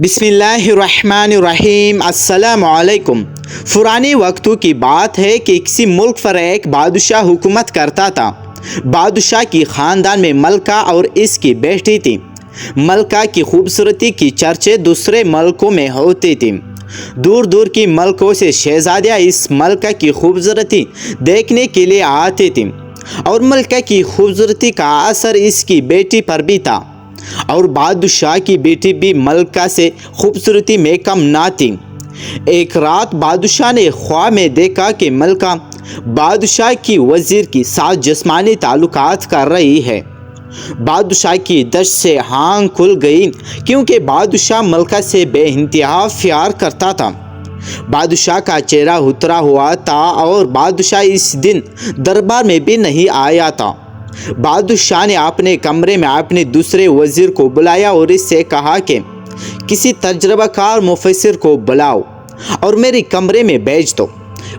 بسم اللہ الرحمن الرحیم۔ السلام علیکم۔ پرانے وقتوں کی بات ہے کہ کسی ملک پر ایک بادشاہ حکومت کرتا تھا۔ بادشاہ کی خاندان میں ملکہ اور اس کی بیٹی تھی۔ ملکہ کی خوبصورتی کی چرچے دوسرے ملکوں میں ہوتی تھی۔ دور دور کی ملکوں سے شہزادیاں اس ملکہ کی خوبصورتی دیکھنے کے لیے آتی تھیں، اور ملکہ کی خوبصورتی کا اثر اس کی بیٹی پر بھی تھا، اور بادشاہ کی بیٹی بھی ملکہ سے خوبصورتی میں کم نہ تھی۔ ایک رات بادشاہ نے خواب میں دیکھا کہ ملکہ بادشاہ کی وزیر کے ساتھ جسمانی تعلقات کر رہی ہے۔ بادشاہ کی دہشت سے آنکھ کھل گئی، کیونکہ بادشاہ ملکہ سے بے انتہا پیار کرتا تھا۔ بادشاہ کا چہرہ اترا ہوا تھا، اور بادشاہ اس دن دربار میں بھی نہیں آیا تھا۔ بادشاہ نے اپنے کمرے میں اپنے دوسرے وزیر کو بلایا اور اس سے کہا کہ کسی تجربہ کار مفسر کو بلاؤ اور میرے کمرے میں بھیج دو۔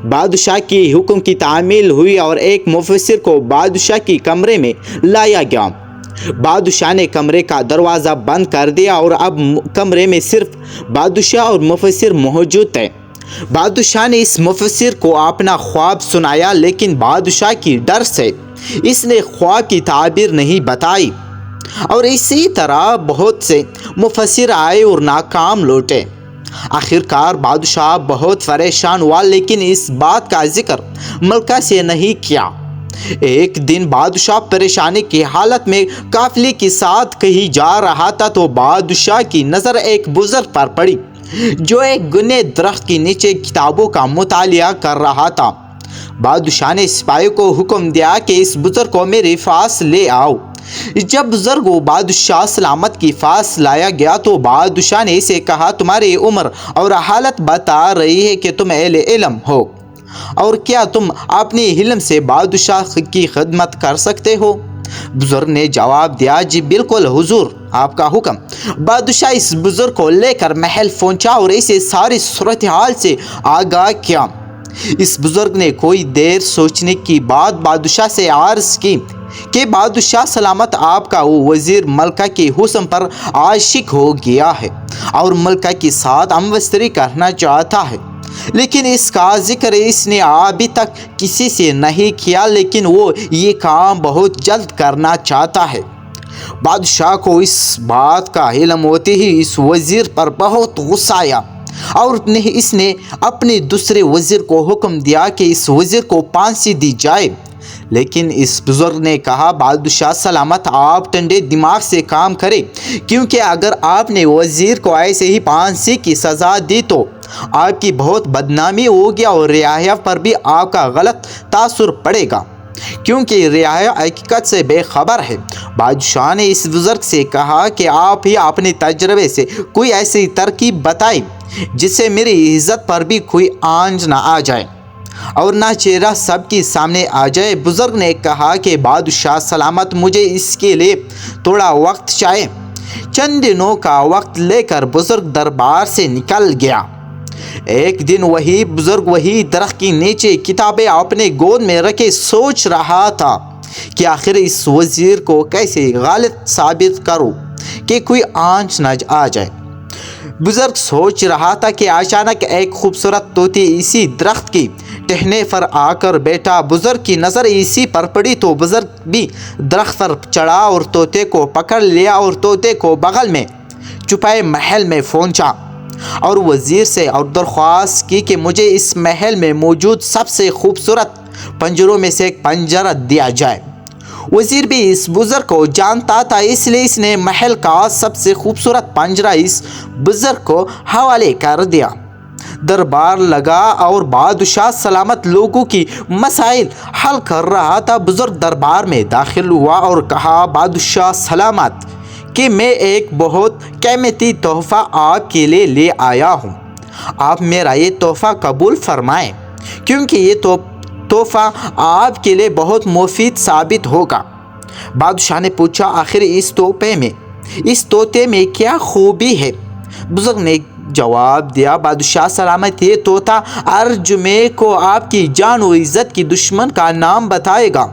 بادشاہ کی حکم کی تعمیل ہوئی اور ایک مفسر کو بادشاہ کی کمرے میں لایا گیا۔ بادشاہ نے کمرے کا دروازہ بند کر دیا، اور اب کمرے میں صرف بادشاہ اور مفسر موجود تھے۔ بادشاہ نے اس مفسر کو اپنا خواب سنایا، لیکن بادشاہ کی ڈر سے اس نے خواب کی تعبیر نہیں بتائی، اور اسی طرح بہت سے مفسر آئے اور ناکام لوٹے۔ آخرکار بادشاہ بہت پریشان ہوا، لیکن اس بات کا ذکر ملکہ سے نہیں کیا۔ ایک دن بادشاہ پریشانی کی حالت میں قافلے کے ساتھ کہیں جا رہا تھا، تو بادشاہ کی نظر ایک بزرگ پر پڑی جو ایک گھنے درخت کے نیچے کتابوں کا مطالعہ کر رہا تھا۔ بادشاہ نے سپاہیوں کو حکم دیا کہ اس بزرگ کو میرے پاس لے آؤ۔ جب بزرگ و بادشاہ سلامت کے پاس لایا گیا تو بادشاہ نے اسے کہا، تمہاری عمر اور حالت بتا رہی ہے کہ تم اہل علم ہو، اور کیا تم اپنے علم سے بادشاہ کی خدمت کر سکتے ہو؟ بزرگ نے جواب دیا، جی بالکل حضور، آپ کا حکم۔ بادشاہ اس بزرگ کو لے کر محل پہنچا اور اسے ساری صورتحال سے آگاہ کیا۔ اس بزرگ نے کوئی دیر سوچنے کی بعد بادشاہ سے عرض کی کہ بادشاہ سلامت، آپ کا وہ وزیر ملکہ کے حسن پر عاشق ہو گیا ہے اور ملکہ کے ساتھ ہموطنی کرنا چاہتا ہے، لیکن اس کا ذکر اس نے ابھی تک کسی سے نہیں کیا، لیکن وہ یہ کام بہت جلد کرنا چاہتا ہے۔ بادشاہ کو اس بات کا علم ہوتے ہی اس وزیر پر بہت غصہ آیا، اور اس نے اپنے دوسرے وزیر کو حکم دیا کہ اس وزیر کو پھانسی دی جائے۔ لیکن اس بزرگ نے کہا، بادشاہ سلامت، آپ ٹھنڈے دماغ سے کام کریں، کیونکہ اگر آپ نے وزیر کو ایسے ہی پھانسی کی سزا دی تو آپ کی بہت بدنامی ہوگی، اور رعایا پر بھی آپ کا غلط تاثر پڑے گا، کیونکہ رعایا حقیقت سے بے خبر ہے۔ بادشاہ نے اس بزرگ سے کہا کہ آپ ہی اپنے تجربے سے کوئی ایسی ترکیب بتائیں جس سے میری عزت پر بھی کوئی آنچ نہ آ جائے اور نہ چہرہ سب کے سامنے آ جائے۔ بزرگ نے کہا کہ بادشاہ سلامت، مجھے اس کے لیے تھوڑا وقت چاہیے۔ چند دنوں کا وقت لے کر بزرگ دربار سے نکل گیا۔ ایک دن وہی بزرگ وہی درخت کے نیچے کتابیں اپنے گود میں رکھے سوچ رہا تھا کہ آخر اس وزیر کو کیسے غلط ثابت کروں کہ کوئی آنچ نہ آ جائے۔ بزرگ سوچ رہا تھا کہ اچانک ایک خوبصورت طوطی اسی درخت کی ٹہنی پر آ کر بیٹھا۔ بزرگ کی نظر اسی پر پڑی تو بزرگ بھی درخت پر چڑھا اور طوطے کو پکڑ لیا، اور طوطے کو بغل میں چھپائے محل میں پہنچا اور وزیر سے درخواست کی کہ مجھے اس محل میں موجود سب سے خوبصورت پنجروں میں سے ایک پنجرہ دیا جائے۔ وزیر بھی اس بزرگ کو جانتا تھا، اس لیے اس نے محل کا سب سے خوبصورت پنجرہ اس بزرگ کو حوالے کر دیا۔ دربار لگا اور بادشاہ سلامت لوگوں کی مسائل حل کر رہا تھا۔ بزرگ دربار میں داخل ہوا اور کہا، بادشاہ سلامت، کہ میں ایک بہت قیمتی تحفہ آپ کے لیے لے آیا ہوں۔ آپ میرا یہ تحفہ قبول فرمائیں، کیونکہ یہ تحفہ آپ کے لیے بہت مفید ثابت ہوگا۔ بادشاہ نے پوچھا، آخر اس طوطے میں کیا خوبی ہے؟ بزرگ نے جواب دیا، بادشاہ سلامت، یہ طوطا ارجمے کو آپ کی جان و عزت کی دشمن کا نام بتائے گا۔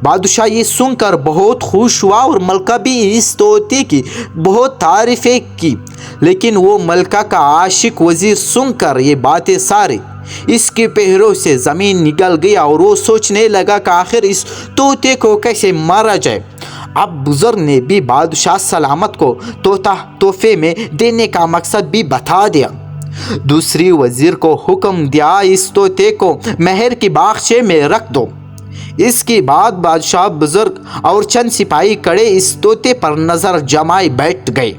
بادشاہ یہ سن کر بہت خوش ہوا اور ملکہ بھی اس طوطے کی بہت تعریفیں کی۔ لیکن وہ ملکہ کا عاشق وزیر سن کر یہ باتیں ساری اس کے پہروں سے زمین نکل گیا اور وہ سوچنے لگا کہ آخر اس طوطے کو کیسے مارا جائے۔ اب بزرگ نے بھی بادشاہ سلامت کو طوطا تحفے میں دینے کا مقصد بھی بتا دیا۔ دوسری وزیر کو حکم دیا اس طوطے کو مہر کے باغچے میں رکھ دو۔ اس کے بعد بادشاہ بزرگ اور چند سپاہی کڑے اس طوطے پر نظر جمائے بیٹھ گئے۔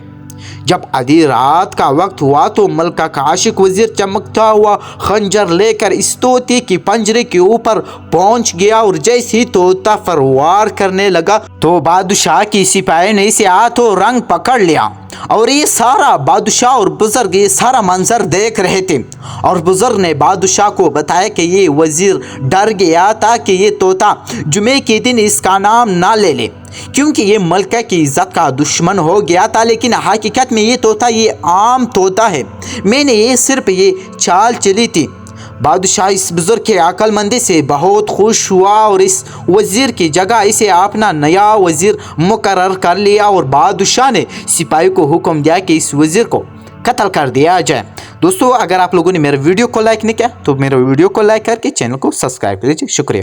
جب آدھی رات کا وقت ہوا تو ملکہ کا عاشق وزیر چمکتا ہوا خنجر لے کر اس طوطے کی پنجرے کے اوپر پہنچ گیا اور جیسے ہی طوطا پر وار کرنے لگا تو بادشاہ کی سپاہی نے اسے ہاتھوں رنگ پکڑ لیا، اور یہ سارا بادشاہ اور بزرگ یہ سارا منظر دیکھ رہے تھے۔ اور بزرگ نے بادشاہ کو بتایا کہ یہ وزیر ڈر گیا تھا کہ یہ طوطا جمعے کے دن اس کا نام نہ لے لے، کیونکہ یہ ملکہ کی عزت کا دشمن ہو گیا تھا، لیکن حقیقت میں یہ طوطا یہ عام طوطا ہے، میں نے یہ صرف یہ چال چلی تھی۔ بادشاہ اس بزرگ کے عقل مندی سے بہت خوش ہوا اور اس وزیر کی جگہ اسے اپنا نیا وزیر مقرر کر لیا، اور بادشاہ نے سپاہی کو حکم دیا کہ اس وزیر کو قتل کر دیا جائے۔ دوستو، اگر آپ لوگوں نے میرے ویڈیو کو لائک نہیں کیا تو میرے ویڈیو کو لائک کر کے چینل کو سبسکرائب کر لیجیے۔ شکریہ۔